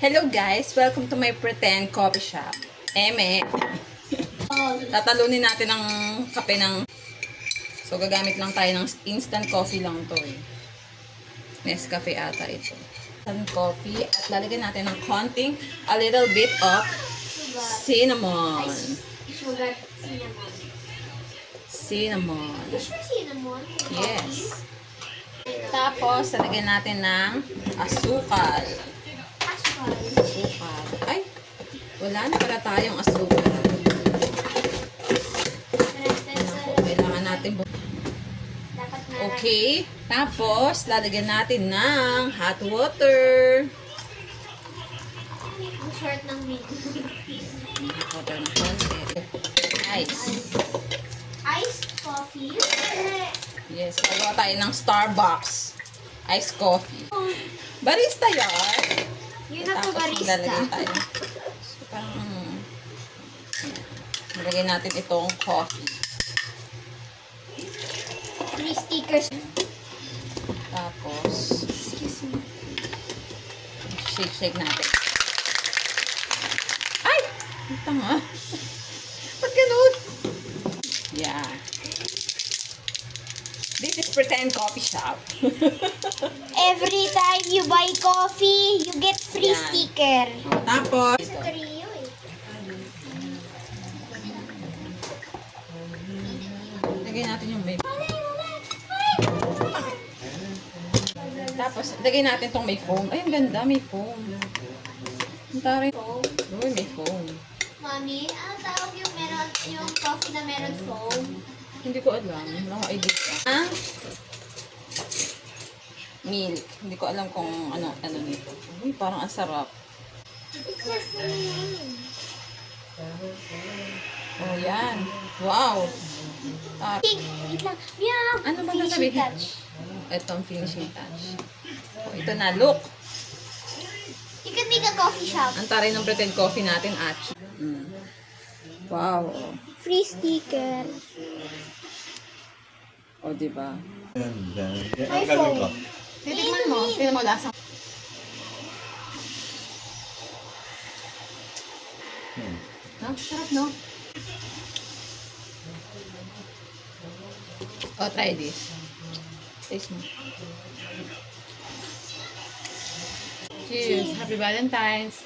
Hello guys! Welcome to my pretend coffee shop. Eme! Tatalunin natin ang kape ng... So, gagamit lang tayo ng instant coffee lang to eh. Nescafe ata ito. Instant coffee. At lalagyan natin ng konting, a little bit of cinnamon. Sugar, cinnamon. Cinnamon. Is there cinnamon? Yes. Tapos, lalagyan natin ng asukal. Asukal. Asukal. Ay! Wala na para tayong asukal. Kailangan natin Dapat na. okay. Tapos, lalagyan natin ng hot water. Ang short ng video. Hot water ng konti. Ice. Iced coffee. Yes, magawa tayo ng Starbucks. Iced coffee. Barista yan. You're not a Tapos, barista. lalagyan tayo. So, parang, lalagyan natin itong coffee. Three stickers. Tapos, Excuse me. shake natin. Ay! Ang tanga. Ba't ganun? Yeah. This is pretend coffee shop. Every time you buy coffee, you get free Yan. sticker. Tapos, Sa Trio eh. lagay natin yung may... Tapos, lagay natin tong may foam. Ay, ang ganda, may foam. Ang taray. Uy, may foam. Mami, ano tawag yung meron, yung coffee na meron foam? Hindi ko alam. Wala akong idea. Ah? Milk. Hindi ko alam kung ano nito. Uy, parang ang sarap. It's just yun. Oh, yan. Wow. Wait lang. Meow. Ano ba Finishing sasabihin? touch. Ito ang finishing touch. Oh, ito na, look. You can make a coffee shop. Ang taray ng pretend coffee natin, Achi. Wow. Free sticker. O, diba? My phone. Titigman mo. Tignan mo lasa. No? Sarap, no? Oh, try this. Taste mo. Cheers. Happy Valentine's.